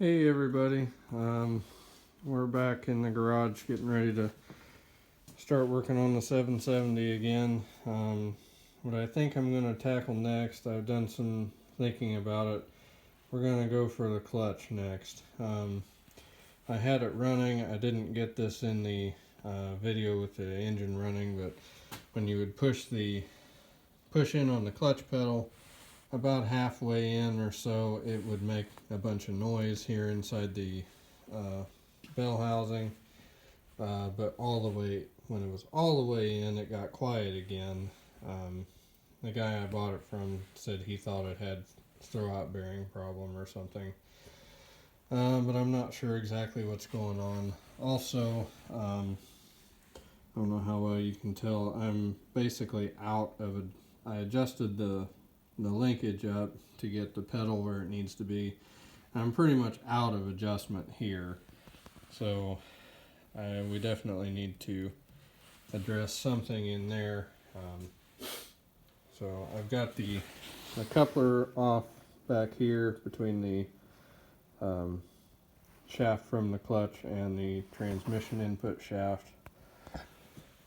Hey everybody, we're back in the garage getting ready to start working on the 770 again. What I think I'm going to tackle next, I've done some thinking about it. We're going to go for the clutch next. I had it running. I didn't get this in the video with the engine running, but when you would push in on the clutch pedal, about halfway in or so, it would make a bunch of noise here inside the bell housing, but when it was all the way in, it got quiet again. The guy I bought it from said he thought it had throwout bearing problem or something, but I'm not sure exactly what's going on. Also, I don't know how well you can tell, I'm basically out of it. I adjusted the linkage up to get the pedal where it needs to be. I'm pretty much out of adjustment here, so we definitely need to address something in there. So I've got the coupler off back here between the shaft from the clutch and the transmission input shaft.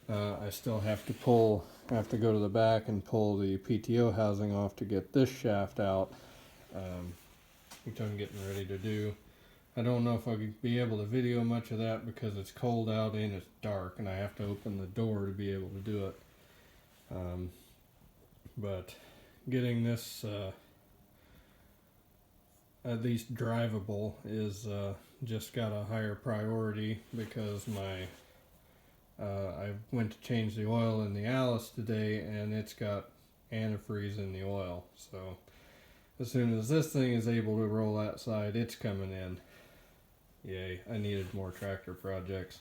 I still have to go to the back and pull the PTO housing off to get this shaft out, which I'm getting ready to do. I don't know if I'll be able to video much of that because it's cold out and it's dark and I have to open the door to be able to do it. But getting this at least drivable is just got a higher priority because I went to change the oil in the Alice today and it's got antifreeze in the oil. So as soon as this thing is able to roll outside, it's coming in. Yay, I needed more tractor projects.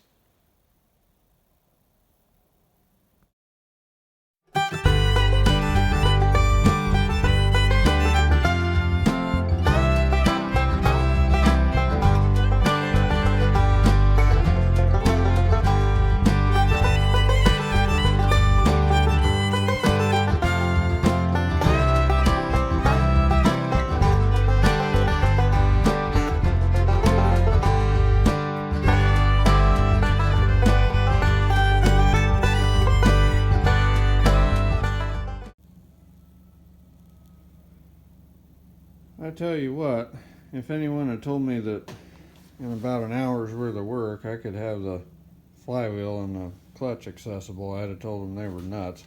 I tell you what, if anyone had told me that in about an hour's worth of work I could have the flywheel and the clutch accessible, I'd have told them they were nuts.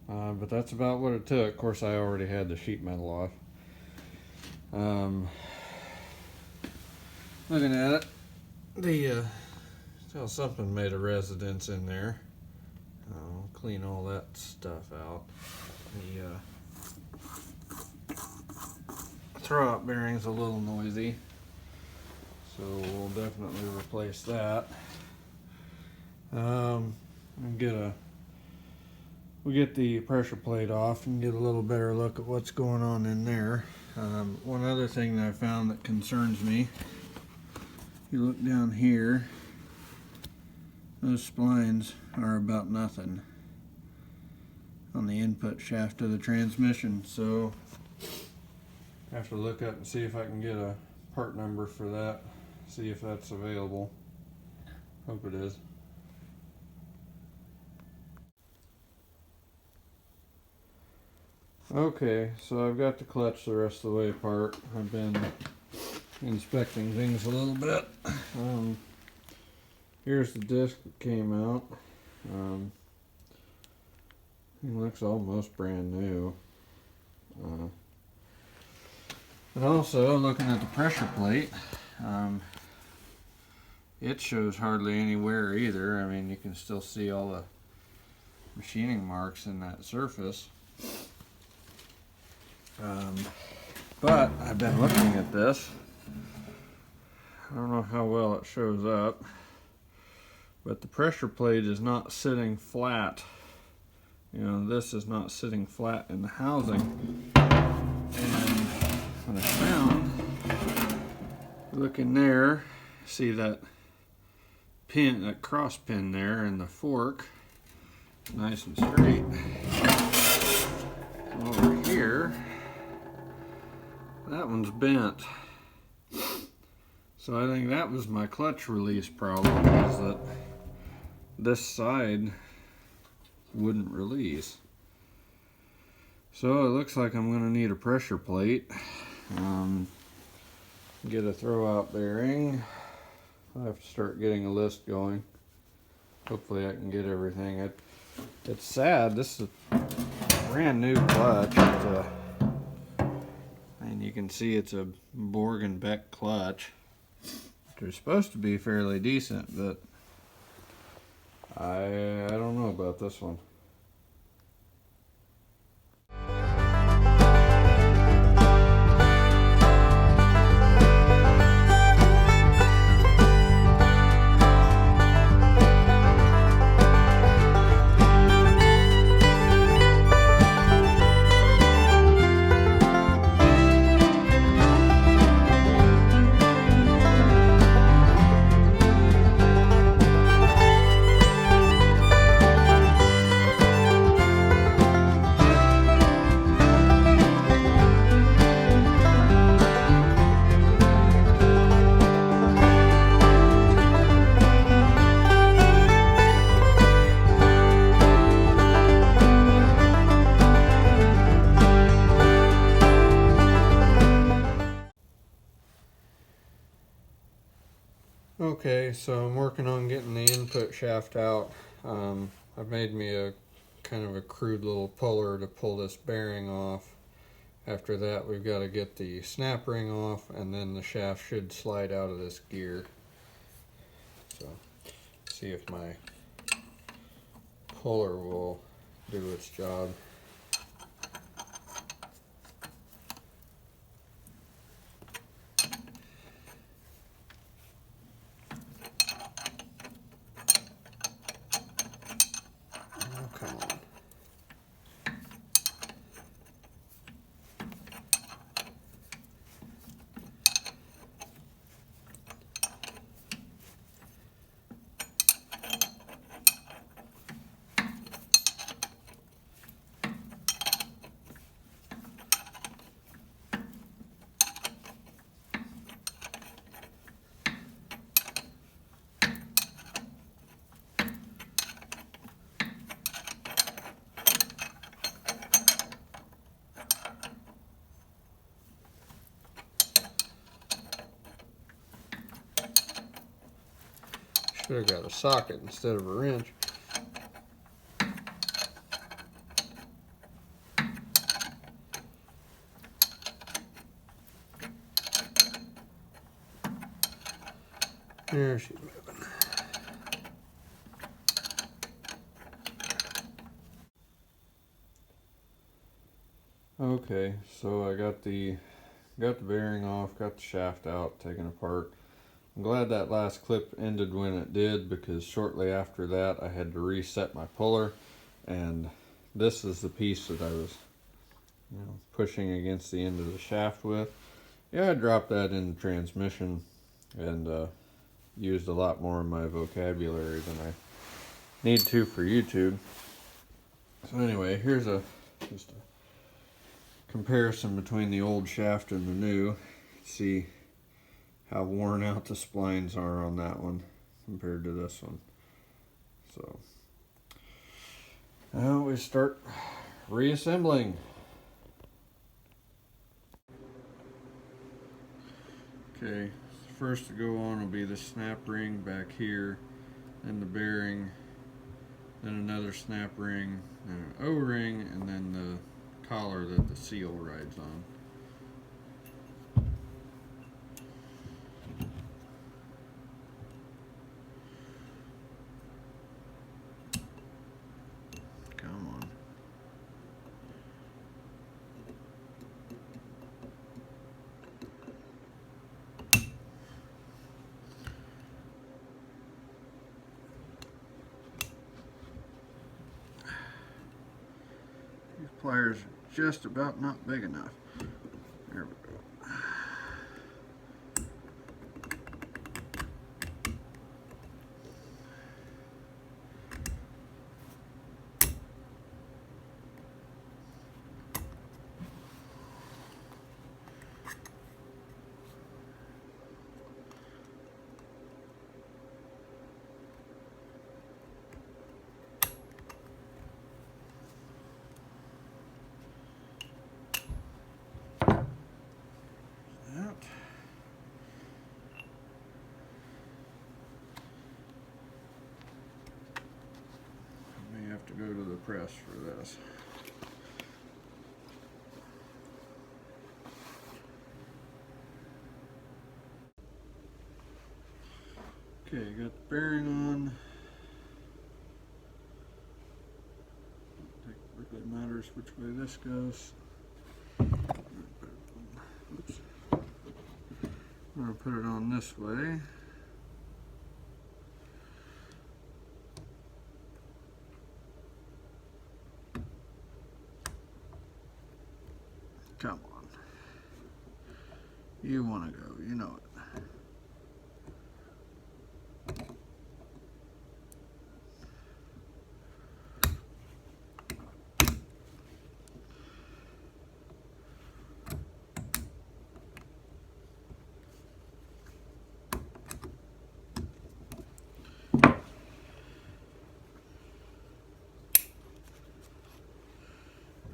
But that's about what it took. Of course, I already had the sheet metal off. Looking at it, still something made a residence in there. I'll clean all that stuff out. The throwout bearing's a little noisy, so we'll definitely replace that. We'll get the pressure plate off and get a little better look at what's going on in there. One other thing that I found that concerns me, if you look down here, those splines are about nothing on the input shaft of the transmission, so I have to look up and see if I can get a part number for that, see if that's available. Hope it is. Okay, so I've got the clutch the rest of the way apart. I've been inspecting things a little bit. Here's the disc that came out. It looks almost brand new. And also, looking at the pressure plate, it shows hardly any wear either. I mean, you can still see all the machining marks in that surface. But I've been looking at this. I don't know how well it shows up, but the pressure plate is not sitting flat. You know, this is not sitting flat in the housing. And what I found, look in there, see that pin, that cross pin there, and the fork, nice and straight. Over here, that one's bent. So I think that was my clutch release problem, is that this side wouldn't release. So it looks like I'm going to need a pressure plate. Get a throwout bearing. I'll have to start getting a list going. Hopefully I can get everything. It's sad, this is a brand new clutch. And you can see it's a Borg and Beck clutch. They're supposed to be fairly decent, but I don't know about this one. Okay, so I'm working on getting the input shaft out. I've made me a kind of a crude little puller to pull this bearing off. After that, we've got to get the snap ring off, and then the shaft should slide out of this gear. So, see if my puller will do its job. Oh, come on. Should have got a socket instead of a wrench. There she's moving. Okay, so I got the bearing off, got the shaft out, taken apart. I'm glad that last clip ended when it did, because shortly after that I had to reset my puller, and this is the piece that I was pushing against the end of the shaft with. Yeah, I dropped that in the transmission and used a lot more of my vocabulary than I need to for YouTube. So anyway, here's just a comparison between the old shaft and the new. See how worn out the splines are on that one compared to this one. So now we start reassembling. Okay, first to go on will be the snap ring back here, then the bearing, then another snap ring, then an O-ring, and then the collar that the seal rides on. Come on. These pliers are just about not big enough. There we go. press for this. Okay, got the bearing on. I don't think it really matters which way this goes. Oops. I'm going to put it on this way. Come on. You want to go, you know it.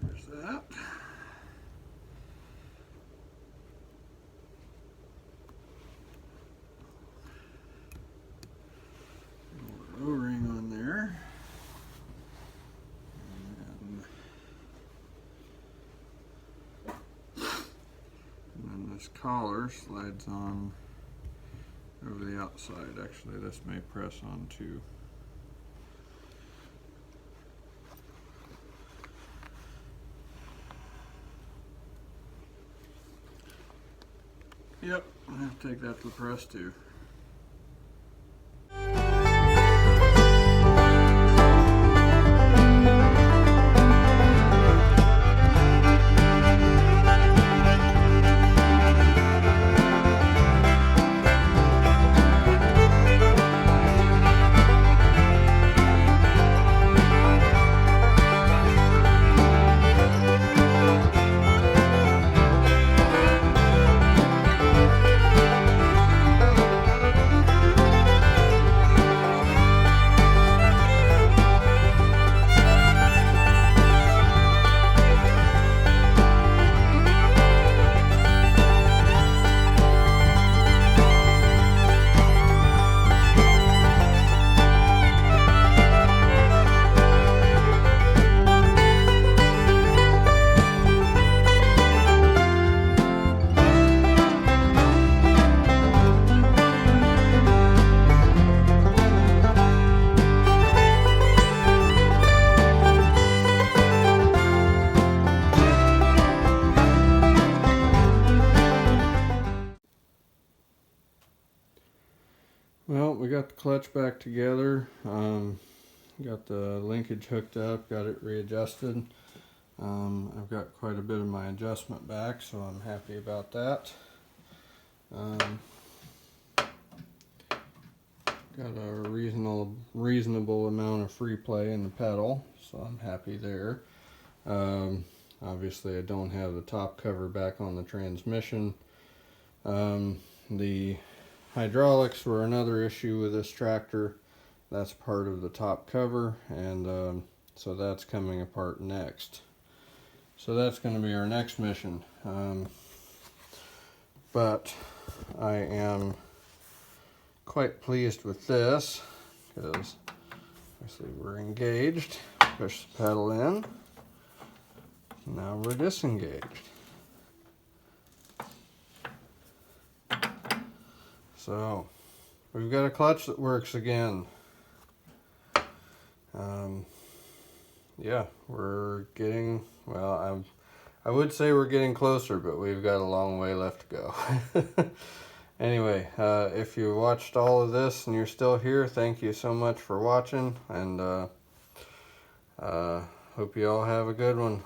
There's that. O-ring on there. And then this collar slides on over the outside. Actually, this may press on too. Yep, I have to take that to the press too. Well, we got the clutch back together, got the linkage hooked up, got it readjusted. I've got quite a bit of my adjustment back, so I'm happy about that. Got a reasonable amount of free play in the pedal, so I'm happy there. Obviously I don't have the top cover back on the transmission. The hydraulics were another issue with this tractor. That's part of the top cover, and so that's coming apart next. So that's going to be our next mission. But I am quite pleased with this because obviously we're engaged. Push the pedal in. Now we're disengaged. So we've got a clutch that works again. Yeah, we're getting, well, I would say we're getting closer, but we've got a long way left to go. Anyway, if you watched all of this and you're still here, thank you so much for watching, and hope you all have a good one.